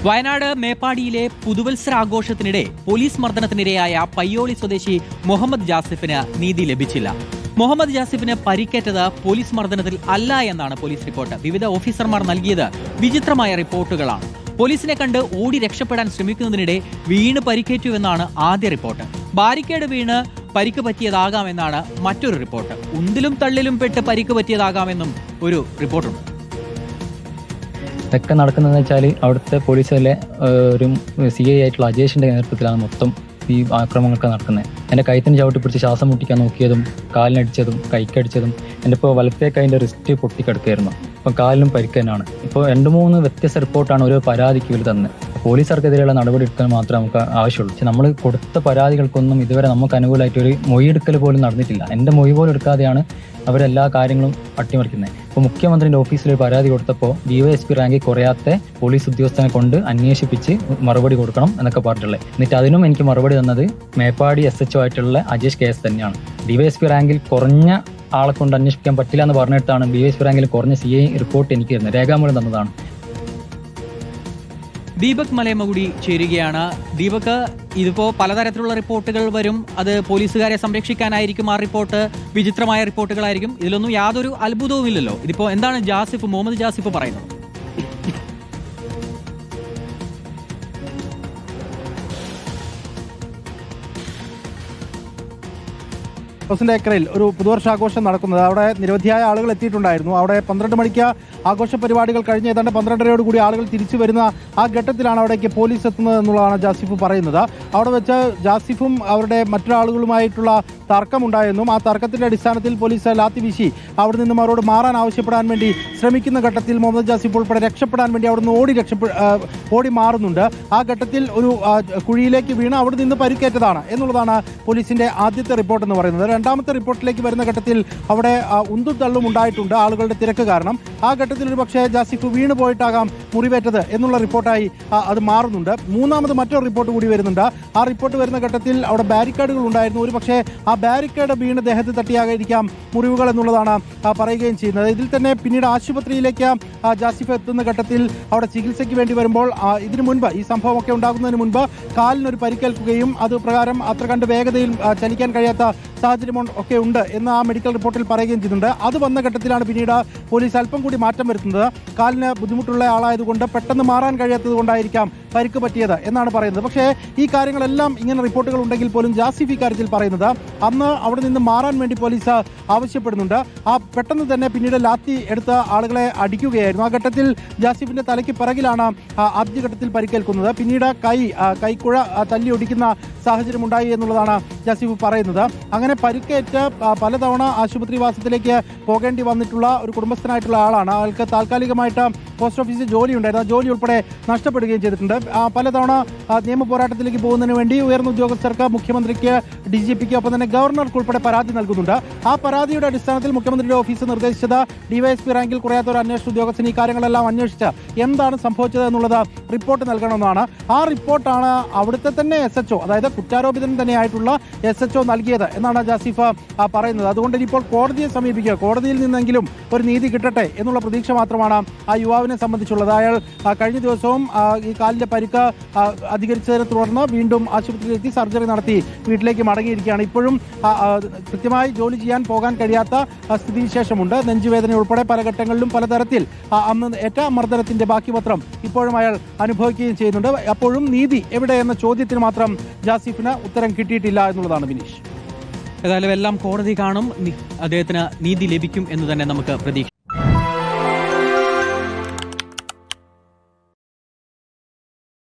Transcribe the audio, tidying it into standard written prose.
Wayanad മേപ്പാടിയിലെ പുതുവത്സരാഘോഷത്തിനിടെ police മർദ്ദനത്തിനിരയായ Payyoli സ്വദേശി മുഹമ്മദ് ജാസിഫിന് നീതി ലഭിച്ചില്ല. മുഹമ്മദ് ജാസിഫിന് പരിക്കേറ്റത് പോലീസ് മർദ്ദനത്തിൽ അല്ല എന്നാണ് പോലീസ് റിപ്പോർട്ട്. വിവിധ ഓഫീസർമാർ നൽകിയത് വിചിത്രമായ റിപ്പോർട്ടുകളാണ്. പോലീസിനെ കണ്ട് ഓടി രക്ഷപ്പെടാൻ ശ്രമിക്കുന്നതിനിടെ വീണ് പരിക്കേറ്റുവെന്നാണ് ആദ്യ റിപ്പോർട്ട്. ബാരിക്കേഡ് വീണ് പരിക്ക് പറ്റിയതാകാമെന്നാണ് മറ്റൊരു റിപ്പോർട്ട്. ഉന്തിലും തള്ളിലും പെട്ട് പരിക്ക് പറ്റിയതാകാമെന്നും ഒരു റിപ്പോർട്ടുണ്ട്. ഇതൊക്കെ നടക്കുന്നതെന്ന് വെച്ചാൽ അവിടുത്തെ പോലീസിലെ ഒരു CI ആയിട്ടുള്ള അജേഷിൻ്റെ നേതൃത്വത്തിലാണ് മൊത്തം ഈ ആക്രമണങ്ങളൊക്കെ നടക്കുന്നത്. എൻ്റെ കൈത്തിന് ചവിട്ടി പിടിച്ച് ശ്വാസം മുട്ടിക്കാൻ നോക്കിയതും കാലിനടിച്ചതും കൈക്കടിച്ചതും എൻ്റെ ഇപ്പോൾ വലത്തേക്ക് അതിൻ്റെ റിസ്റ്റ് പൊട്ടിക്കിടക്കുകയായിരുന്നു. ഇപ്പം കാലിനും പരിക്ക് തന്നെയാണ്. ഇപ്പോൾ 2-3 വ്യത്യസ്ത റിപ്പോർട്ടാണ് ഓരോ പരാതിക്ക് ഇവർ തന്നെ. പോലീസുകാർക്കെതിരെയുള്ള നടപടി എടുക്കാൻ മാത്രമേ നമുക്ക് ആവശ്യമുള്ളൂ. പക്ഷെ നമ്മൾ കൊടുത്ത പരാതികൾക്കൊന്നും ഇതുവരെ നമുക്ക് അനുകൂലമായിട്ട് ഒരു മൊഴിയെടുക്കൽ പോലും നടന്നിട്ടില്ല. എൻ്റെ മൊഴി പോലും എടുക്കാതെയാണ് അവരെല്ലാ കാര്യങ്ങളും അട്ടിമറിക്കുന്നത്. ഇപ്പോൾ മുഖ്യമന്ത്രിൻ്റെ ഓഫീസിൽ ഒരു പരാതി കൊടുത്തപ്പോൾ DYSP റാങ്കിൽ കുറയാത്ത പോലീസ് ഉദ്യോഗസ്ഥനെ കൊണ്ട് അന്വേഷിപ്പിച്ച് മറുപടി കൊടുക്കണം എന്നൊക്കെ പറഞ്ഞിട്ടുള്ളത്. എന്നിട്ട് അതിനും എനിക്ക് മറുപടി തന്നത് മേപ്പാടി SHO ആയിട്ടുള്ള അജേഷ് KS തന്നെയാണ്. DYSP റാങ്കിൽ കുറഞ്ഞ ആളെ കൊണ്ട് അന്വേഷിക്കാൻ പറ്റില്ല എന്ന് പറഞ്ഞിട്ടാണ് DYSP റാങ്കിൽ കുറഞ്ഞ CI റിപ്പോർട്ട് എനിക്ക് തരുന്നത്. രേഖാമൂലം തന്നതാണ്. ദീപക് മലയമ്മ കൂടി ചേരുകയാണ്. ദീപക്, ഇതിപ്പോ പലതരത്തിലുള്ള റിപ്പോർട്ടുകൾ വരും. അത് പോലീസുകാരെ സംരക്ഷിക്കാനായിരിക്കും. ആ റിപ്പോർട്ട് വിചിത്രമായ റിപ്പോർട്ടുകളായിരിക്കും. ഇതിലൊന്നും യാതൊരു അത്ഭുതവുമില്ലല്ലോ. ഇതിപ്പോ എന്താണ് മുഹമ്മദ് ജാസിഫ് പറയുന്നത്? ഏക്കറിൽ ഒരു പുതുവർഷാഘോഷം നടക്കുന്നത്. അവിടെ നിരവധിയായ ആളുകൾ എത്തിയിട്ടുണ്ടായിരുന്നു. അവിടെ 12 മണിക്ക് ആഘോഷ പരിപാടികൾ കഴിഞ്ഞ് ഏതാണ്ട് 12:30 കൂടി ആളുകൾ തിരിച്ചു വരുന്ന ആ ഘട്ടത്തിലാണ് അവിടേക്ക് പോലീസ് എത്തുന്നത് എന്നുള്ളതാണ് ജാസിഫ് പറയുന്നത്. അവിടെ വെച്ച് ജാസിഫും അവരുടെ മറ്റൊരാളുകളുമായിട്ടുള്ള തർക്കമുണ്ടായെന്നും ആ തർക്കത്തിന്റെ അടിസ്ഥാനത്തിൽ പോലീസ് ലാത്തി വീശി അവിടെ നിന്നും അവരോട് മാറാൻ ആവശ്യപ്പെടാൻ വേണ്ടി ശ്രമിക്കുന്ന ഘട്ടത്തിൽ മുഹമ്മദ് ജാസിഫ് ഉൾപ്പെടെ രക്ഷപ്പെടാൻ വേണ്ടി അവിടെ നിന്ന് ഓടി മാറുന്നുണ്ട്. ആ ഘട്ടത്തിൽ ഒരു കുഴിയിലേക്ക് വീണ് അവിടെ നിന്ന് പരിക്കേറ്റതാണ് എന്നുള്ളതാണ് പോലീസിന്റെ ആദ്യത്തെ റിപ്പോർട്ട് എന്ന് പറയുന്നത്. രണ്ടാമത്തെ റിപ്പോർട്ടിലേക്ക് വരുന്ന ഘട്ടത്തിൽ അവിടെ ഉന്തും തള്ളും ഉണ്ടായിട്ടുണ്ട് ആളുകളുടെ തിരക്ക് കാരണം. ആ ഘട്ടത്തിൽ ഒരു പക്ഷേ ജാസിഫ് വീണ് പോയിട്ടാകാം മുറിവേറ്റത് എന്നുള്ള റിപ്പോർട്ടായി അത് മാറുന്നുണ്ട്. മൂന്നാമത് മറ്റൊരു റിപ്പോർട്ട് കൂടി വരുന്നുണ്ട്. ആ റിപ്പോർട്ട് വരുന്ന ഘട്ടത്തിൽ അവിടെ ബാരിക്കേഡുകൾ ഉണ്ടായിരുന്നു. ഒരു പക്ഷേ ആ ബാരിക്കേഡ് വീണ് ദേഹത്ത് തട്ടിയാകാതിരിക്കാം മുറിവുകൾ എന്നുള്ളതാണ് പറയുകയും ചെയ്യുന്നത്. ഇതിൽ തന്നെ പിന്നീട് ആശുപത്രിയിലേക്ക് ജാസിഫ് എത്തുന്ന ഘട്ടത്തിൽ അവിടെ ചികിത്സയ്ക്ക് വേണ്ടി വരുമ്പോൾ ഇതിനു മുൻപ് ഈ സംഭവമൊക്കെ ഉണ്ടാകുന്നതിന് മുൻപ് കാലിനൊരു പരിക്കേൽക്കുകയും അത് പ്രകാരം അത്ര കണ്ട് വേഗതയിൽ ചലിക്കാൻ കഴിയാത്ത സാഹചര്യം ഒക്കെ ഉണ്ട് എന്ന് ആ മെഡിക്കൽ റിപ്പോർട്ടിൽ പറയുകയും ചെയ്യുന്നുണ്ട്. അത് വന്ന ഘട്ടത്തിലാണ് പിന്നീട് പോലീസ് അല്പം കൂടി മാറ്റം വരുത്തുന്നത്. കാലിന് ബുദ്ധിമുട്ടുള്ള ആളായതുകൊണ്ട് പെട്ടെന്ന് മാറാൻ കഴിയാത്തത് കൊണ്ടായിരിക്കാം പരിക്ക് പറ്റിയത് എന്നാണ് പറയുന്നത്. പക്ഷേ ഈ കാര്യങ്ങളെല്ലാം ഇങ്ങനെ റിപ്പോർട്ടുകൾ ഉണ്ടെങ്കിൽ പോലും ജാസിഫ് ഇക്കാര്യത്തിൽ പറയുന്നത് അന്ന് അവിടെ നിന്ന് മാറാൻ വേണ്ടി പോലീസ് ആവശ്യപ്പെടുന്നുണ്ട്. ആ പെട്ടെന്ന് തന്നെ പിന്നീട് ലാത്തി എടുത്ത് ആളുകളെ അടിക്കുകയായിരുന്നു. ആ ഘട്ടത്തിൽ ജാസിഫിന്റെ തലയ്ക്ക് പിറകിലാണ് ആദ്യഘട്ടത്തിൽ പരിക്കേൽക്കുന്നത്. പിന്നീട് കൈക്കുഴ തല്ലി ഒടിക്കുന്ന സാഹചര്യം ഉണ്ടായി എന്നുള്ളതാണ് ജാസിഫ് പറയുന്നത്. അങ്ങനെ പരിക്കേറ്റ് പലതവണ ആശുപത്രിവാസത്തിലേക്ക് പോകേണ്ടി വന്നിട്ടുള്ള ഒരു കുടുംബസ്ഥനായിട്ടുള്ള ആളാണ്. അയാൾക്ക് താൽക്കാലികമായിട്ട് പോസ്റ്റ് ഓഫീസിൽ ജോലി ഉണ്ടായിരുന്നു. ആ ജോലി ഉൾപ്പെടെ നഷ്ടപ്പെടുകയും ചെയ്തിട്ടുണ്ട്. പലതവണ നിയമ പോരാട്ടത്തിലേക്ക് പോകുന്നതിന് വേണ്ടി ഉയർന്ന ഉദ്യോഗസ്ഥർക്ക്, മുഖ്യമന്ത്രിക്ക്, DGPക്ക് ഒപ്പം തന്നെ ഗവർണർക്ക് ഉൾപ്പെടെ പരാതി നൽകുന്നുണ്ട്. ആ പരാതിയുടെ അടിസ്ഥാനത്തിൽ മുഖ്യമന്ത്രിയുടെ ഓഫീസ് നിർദ്ദേശിച്ചത് DYSP റാങ്കിൽ കുറയാത്ത ഒരു അന്വേഷണ ഉദ്യോഗസ്ഥന് ഈ കാര്യങ്ങളെല്ലാം അന്വേഷിച്ച് എന്താണ് സംഭവിച്ചത് എന്നുള്ളത് റിപ്പോർട്ട് നൽകണമെന്നാണ്. ആ റിപ്പോർട്ടാണ് അവിടുത്തെ തന്നെ SHO, അതായത് കുറ്റാരോപിതൻ തന്നെയായിട്ടുള്ള SHO നൽകിയത് എന്നാണ് ജാസിഫ് പറയുന്നത്. അതുകൊണ്ട് ഇനിയിപ്പോൾ കോടതിയെ സമീപിക്കുക, കോടതിയിൽ നിന്നെങ്കിലും ഒരു നീതി കിട്ടട്ടെ എന്നുള്ള പ്രതീക്ഷ മാത്രമാണ് ആ യുവാവിനെ സംബന്ധിച്ചുള്ളത്. അയാൾ കഴിഞ്ഞ ദിവസവും ഈ കാലിന്റെ പരിക്ക് അധികരിച്ചതിനെ തുടർന്ന് വീണ്ടും ആശുപത്രിയിലെത്തി സർജറി നടത്തി വീട്ടിലേക്ക് മടങ്ങിയിരിക്കുകയാണ്. ഇപ്പോഴും കൃത്യമായി ജോലി ചെയ്യാൻ പോകാൻ കഴിയാത്ത സ്ഥിതിവിശേഷമുണ്ട്. നെഞ്ചുവേദന ഉൾപ്പെടെ പല ഘട്ടങ്ങളിലും പലതരത്തിൽ അന്ന് ഏറ്റ മർദ്ദനത്തിന്റെ ബാക്കി പത്രം ഇപ്പോഴും അയാൾ അനുഭവിക്കുകയും ചെയ്യുന്നുണ്ട്. അപ്പോഴും നീതി എവിടെ എന്ന ചോദ്യത്തിന് മാത്രം ജാസിഫിന് ഉത്തരം കിട്ടിയിട്ടില്ല എന്നുള്ളതാണ് ബിനീഷ്. ഏതായാലും എല്ലാം കോടതി കാണും. അദ്ദേഹത്തിന് നീതി ലഭിക്കും എന്ന് തന്നെ നമുക്ക് പ്രതീക്ഷിക്കാം.